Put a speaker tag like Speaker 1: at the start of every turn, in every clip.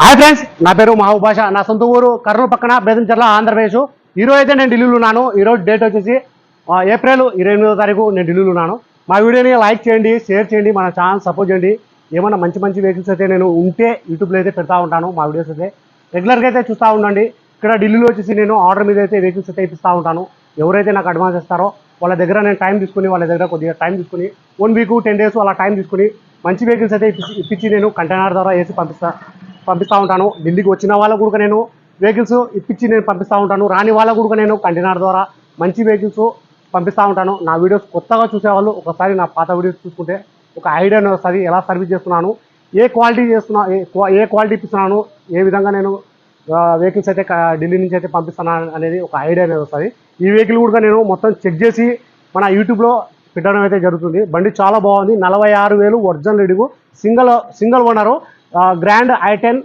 Speaker 1: Hi friends, నా పేరు మహబూబ్ బాషా. నా సొంత ఊరు కర్నూలు పక్కన బేదంచెర్ల, ఆంధ్రప్రదేశ్. ఈరోజు అయితే నేను ఢిల్లీలో ఉన్నాను. ఈరోజు డేట్ వచ్చేసి ఏప్రిల్ 28వ తారీఖు నేను ఢిల్లీలో ఉన్నాను. మా వీడియోని లైక్ చేయండి, షేర్ చేయండి, మన ఛానల్ సపోర్ట్ చేయండి. ఏమన్నా మంచి మంచి వెహికల్స్ అయితే నేను ఉంటే యూట్యూబ్లో అయితే పెడతా ఉంటాను. మా వీడియోస్ అయితే రెగ్యులర్గా అయితే చూస్తూ ఉండండి. ఇక్కడ ఢిల్లీలో వచ్చేసి నేను ఆర్డర్ మీద అయితే వెహికల్స్ అయితే ఇప్పిస్తూ ఉంటాను. ఎవరైతే నాకు అడ్వాన్స్ ఇస్తారో వాళ్ళ దగ్గర నేను టైం తీసుకుని, వాళ్ళ దగ్గర కొద్దిగా టైం తీసుకుని 1 వీక్ 10 డేస్ అలా టైం తీసుకుని మంచి వెహికల్స్ అయితే ఇప్పించి నేను కంటైనర్ ద్వారా వేసి పంపిస్తూ ఉంటాను. ఢిల్లీకి వచ్చిన వాళ్ళకు కూడా నేను వెహికల్స్ ఇప్పించి నేను పంపిస్తూ ఉంటాను. రాని వాళ్ళకు కూడా నేను కంటైనర్ ద్వారా మంచి వెహికల్స్ పంపిస్తూ ఉంటాను. నా వీడియోస్ కొత్తగా చూసేవాళ్ళు ఒకసారి నా పాత వీడియోస్ చూసుకుంటే ఒక ఐడియా వస్తుంది, ఎలా సర్వీస్ చేస్తున్నాను, ఏ క్వాలిటీ చేస్తున్నా, ఏ క్వాలిటీ ఇప్పిస్తున్నాను, ఏ విధంగా నేను వెహికల్స్ అయితే ఢిల్లీ నుంచి అయితే పంపిస్తున్నాను అనేది ఒక ఐడియా అనేది వస్తుంది. ఈ వెహికల్ కూడా నేను మొత్తం చెక్ చేసి మన యూట్యూబ్లో పెట్టడం అయితే జరుగుతుంది. బండి చాలా బాగుంది. 46,000 original reading, single owner, grand i10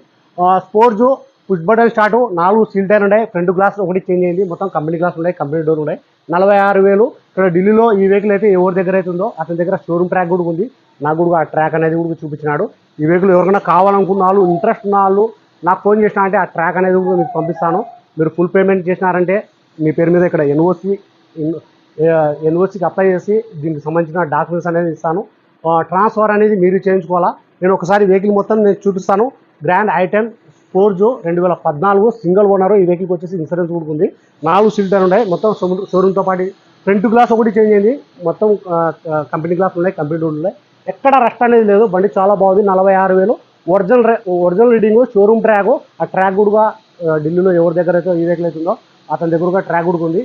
Speaker 1: sports, push button start, 4 seal tyre ఉన్నాయి. ఫ్రంట్ గ్లాస్ ఒకటి చేంజ్ అయింది, మొత్తం కంపెనీ గ్లాస్ ఉన్నాయి, కంపెనీ డోర్ ఉన్నాయి. 46,000. ఇక్కడ ఢిల్లీలో ఈ వెహికల్ అయితే ఎవరి దగ్గర అయితే ఉందో అతని దగ్గర షోరూమ్ ట్రాక్ కూడా ఉంది. నాకు కూడా ఆ ట్రాక్ అనేది కూడా చూపించినాడు. ఈ వెహికల్ ఎవరికైనా కావాలనుకున్న వాళ్ళు, ఇంట్రెస్ట్ ఉన్న వాళ్ళు నాకు ఫోన్ చేసినా అంటే ఆ ట్రాక్ అనేది కూడా మీకు పంపిస్తాను. మీరు ఫుల్ పేమెంట్ చేసినారంటే మీ పేరు మీద ఇక్కడ ఎన్ఓసికి అప్లై చేసి దీనికి సంబంధించిన డాక్యుమెంట్స్ అనేది ఇస్తాను. ట్రాన్స్ఫర్ అనేది మీరు చేయించుకోవాలా. నేను ఒకసారి వెహికల్ మొత్తం నేను చూపిస్తాను. Grand i10 sports 2014 single owner. ఈ వెహికల్కి వచ్చేసి ఇన్సూరెన్స్ కూడా ఉంది. 4 సీల్టర్ ఉన్నాయి. మొత్తం షోరూమ్తో పాటు ఫ్రంట్ గ్లాస్ ఒకటి చేంజ్ అయింది. మొత్తం కంపెనీ గ్లాస్ ఉన్నాయి, కంపెనీ డోర్లు ఉన్నాయి. ఎక్కడ రస్ట్ అనేది లేదు. బండి చాలా బాగుంది. 46,000 ఒరిజినల్ రీడింగు, షోరూమ్ ట్రాక్. ఆ ట్రాక్ కూడా ఢిల్లీలో ఎవరి దగ్గర అయితే ఈ వెహికల్ అవుతుందో అతని దగ్గర కూడా ట్రాక్ కూడా ఉంది.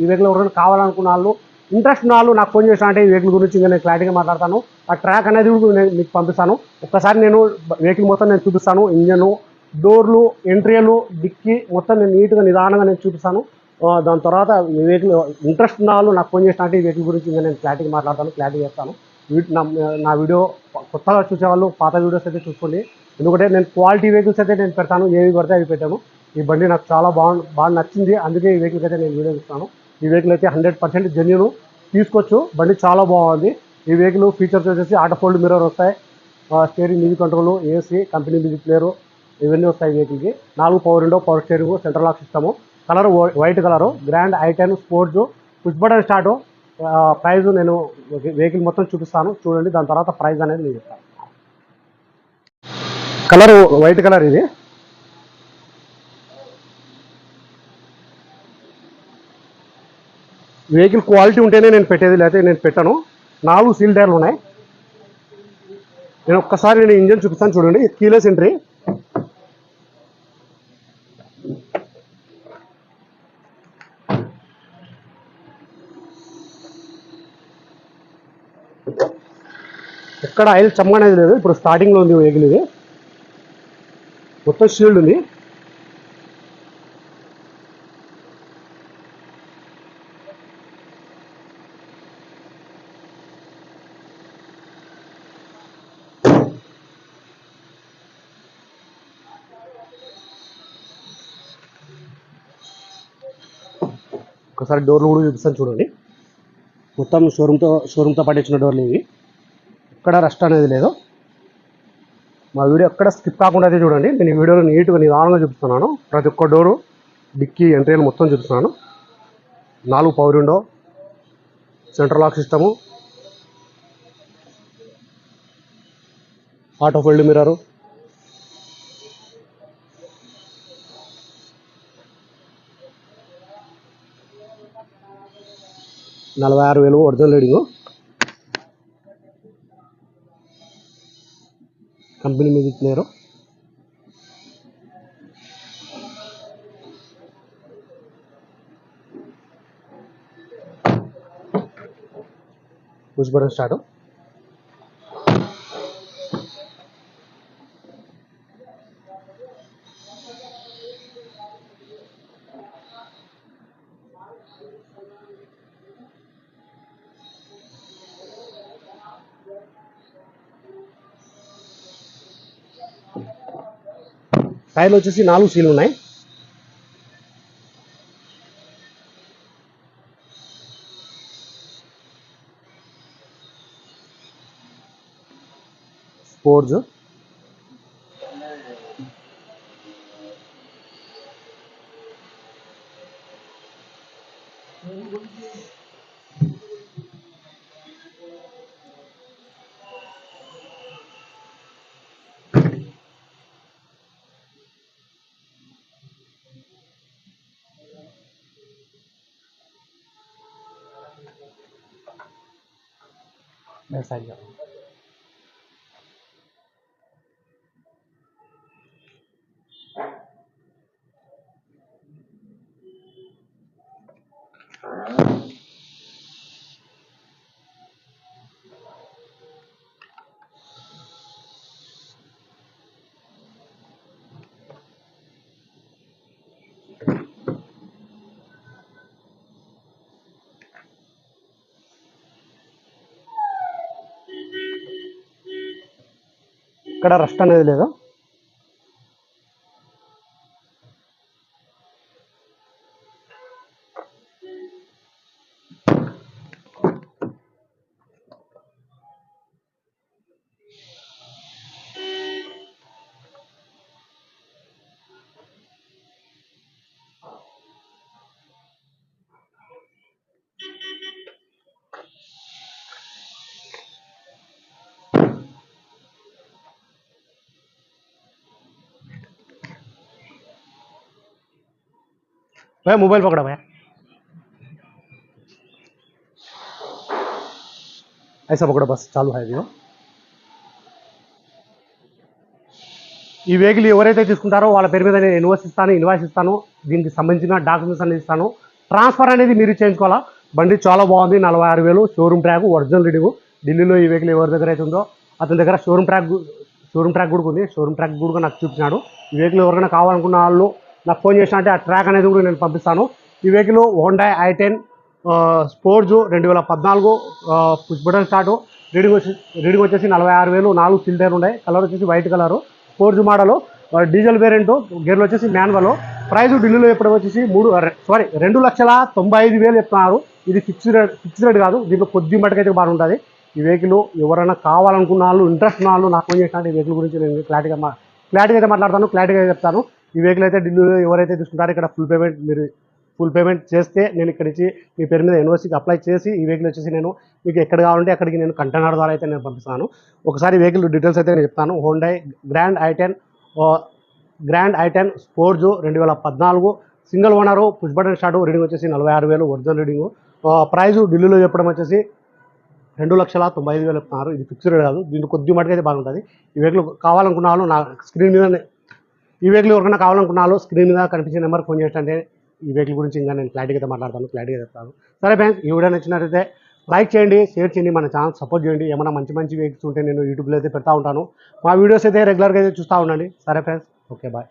Speaker 1: ఈ వెహికల్ ఎవరైనా కావాలనుకున్న వాళ్ళు, ఇంట్రెస్ట్ ఉన్న వాళ్ళు నాకు ఫోన్ చేసిన అంటే ఈ వెహికల్ గురించి ఇంకా నేను క్లారిటీగా మాట్లాడతాను. ఆ ట్రాక్ అనేది కూడా నేను మీకు పంపిస్తాను. ఒక్కసారి నేను వెహికల్ మొత్తం నేను చూపిస్తాను. ఇంజను, డోర్లు, ఎంట్రీలు, డిక్కీ మొత్తం నేను నీట్గా నిదానంగా నేను చూపిస్తాను. దాని తర్వాత ఈ వెహికల్ ఇంట్రెస్ట్ ఉన్న వాళ్ళు నాకు ఫోన్ చేసిన అంటే ఈ వెహికల్ గురించి ఇంకా నేను క్లారిటీగా మాట్లాడతాను, క్లారిటీ చేస్తాను. నా వీడియో కొత్తగా చూసేవాళ్ళు పాత వీడియోస్ అయితే చూసుకోండి. ఎందుకంటే నేను క్వాలిటీ వెహికల్స్ అయితే నేను పెడతాను, ఏవి పడితే అవి పెట్టాను. ఈ బండి నాకు చాలా బాగా నచ్చింది, అందుకే ఈ వెహికల్కి అయితే నేను వీడియో ఇస్తాను. ఈ వెహికల్ అయితే 100% జెన్యూన్, తీసుకోవచ్చు. బండి చాలా బాగుంది. ఈ వెహికల్ ఫీచర్స్ వచ్చేసి ఆటో ఫోల్డ్ మిర్రర్ వస్తాయి, steering music control, AC, company music player, ఇవన్నీ వస్తాయి వెహికల్కి. 4 power window, power steering, central lock system, colour white colour, grand i10 sports, push button start. Price నేను వెహికల్ మొత్తం చూపిస్తాను, చూడండి. దాని తర్వాత ప్రైజ్ అనేది నేను చెప్తాను. కలర్ వైట్ కలర్ ఇది. వెహికల్ క్వాలిటీ ఉంటేనే నేను పెట్టేది, లేకపోతే నేను పెట్టాను. 4 సీల్ టైర్లు ఉన్నాయి. నేను ఒక్కసారి ఇంజన్ చూపిస్తాను, చూడండి. కీలెస్ ఎంట్రీ, ఎక్కడ ఆయిల్ చమ్మ అనేది లేదు. ఇప్పుడు స్టార్టింగ్లో ఉంది వెహికల్. ఇది మొత్తం షీల్డ్ ఉంది. ఒకసారి డోర్లు కూడా చూపిస్తాను, చూడండి. మొత్తం షోరూమ్తో పాటు ఇచ్చిన డోర్లు ఇవి. ఎక్కడ రస్ట్ అనేది లేదు. మా వీడియో ఎక్కడ స్కిప్ కాకుండా అయితే చూడండి. నేను ఈ వీడియోలో నీట్గా నిదానంగా చూపిస్తున్నాను. ప్రతి ఒక్క డోరు, డిక్కీ, ఎంట్రీలు మొత్తం చూపిస్తున్నాను. 4 power window, central lock system, auto fold mirror, $46,000 original reading, company music player, push button start. టైర్లు వచ్చేసి 4 సీలు ఉన్నాయి. స్పోర్ట్స్, ఇక్కడ రస్ట్ అనేది లేదు. भैया मोबाइल पकड़ा भैया, ऐसा पकड़ो बस, चालू है वीडियो. ఈ వెహికల్ ఎవరైతే తీసుకుంటారో వాళ్ళ పేరు మీద నేను ఇన్వాయిస్ ఇస్తాను. దీనికి సంబంధించిన డాక్యుమెంట్స్ అనేది ఇస్తాను. ట్రాన్స్ఫర్ అనేది మీరు చేయించుకోవాలా. బండి చాలా బాగుంది, 46,000 షోరూమ్ ట్రాక్, ఒరిజినల్ రీడింగ్. ఢిల్లీలో ఈ వెహికల్ ఎవరి దగ్గర అయితే ఉందో అతని దగ్గర షోరూమ్ ట్రాక్ కూడా ఉంది. షోరూమ్ ట్రాక్ కూడా నాకు చూపించాడు. ఈ వెహికల్ ఎవరైనా కావాలనుకున్న వాళ్ళు నాకు ఫోన్ చేసినా అంటే ఆ ట్రాక్ అనేది కూడా నేను పంపిస్తాను. ఈ vehicle Honda i10 sports 2014 push button start. Reading వచ్చేసి 46,000, 4 సిల్ టైర్లు ఉన్నాయి. కలర్ వచ్చేసి white colour, forge model, diesel variant, గేర్లు వచ్చేసి మాన్యువల్. ప్రైస్ ఢిల్లీలో ఎప్పుడు వచ్చేసి 2,95,000 చెప్తున్నారు. ఇది ఫిక్స్డ్ రేట్ కాదు, దీంట్లో కొద్ది మటుకైతే బాగుంటుంది. ఈ వెహికల్ ఎవరైనా కావాలనుకున్న వాళ్ళు, ఇంట్రెస్ట్ ఉన్న వాళ్ళు నాకు ఫోన్ చేసినట్టు ఈ వెహికల్ గురించి నేను క్లారిటీగా అయితే మాట్లాడతాను, క్లారిటీగా చెప్తాను. ఈ వెహికల్ అయితే ఢిల్లీలో ఎవరైతే తీసుకుంటారో ఇక్కడ ఫుల్ పేమెంట్ చేస్తే నేను ఇక్కడ నుంచి మీ పేరు మీద యూనివర్సిటీకి అప్లై చేసి ఈ వెహికల్ వచ్చేసి నేను మీకు ఎక్కడ కావాలంటే అక్కడికి నేను కంటైనర్ ద్వారా అయితే నేను పంపిస్తాను. ఒకసారి వెహికల్ డీటెయిల్స్ అయితే నేను చెప్తాను. Honda grand i10 sports 2014 single owner, push button start. Reading వచ్చేసి 46,000 ఒరిజినల్ రీడింగ్. ప్రైస్ ఢిల్లీలో చెప్పడం వచ్చేసి 2,95,000 చెప్తున్నారు. ఇది ఫిక్స్డ్ కాదు, దీంట్లో కొద్ది మటుకు అయితే బాగుంటుంది. ఈ వెహికల్ కావాలనుకున్న వాళ్ళు నా స్క్రీన్ మీద, ఈ వెహికల్ ఎవరికైనా కావాలనుకున్న వాళ్ళు స్క్రీన్ మీద కనిపించే నెంబర్ ఫోన్ చేస్తే ఈ వెహికల్ గురించి ఇంకా నేను క్లారిటీగా అయితే మాట్లాడతాను, క్లారిటీగా చెప్తాను. సరే ఫ్రెండ్స్, ఈ వీడియో నచ్చినట్లయితే లైక్ చేయండి, షేర్ చేయండి, మన ఛానల్ సపోర్ట్ చేయండి. ఏమైనా మంచి వెహికల్స్ ఉంటే నేను యూట్యూబ్లో అయితే పెడతా ఉంటాను. మా వీడియోస్ అయితే రెగ్యులర్గా అయితే చూస్తూ ఉండండి. సరే ఫ్రెండ్స్, ఓకే బాయ్.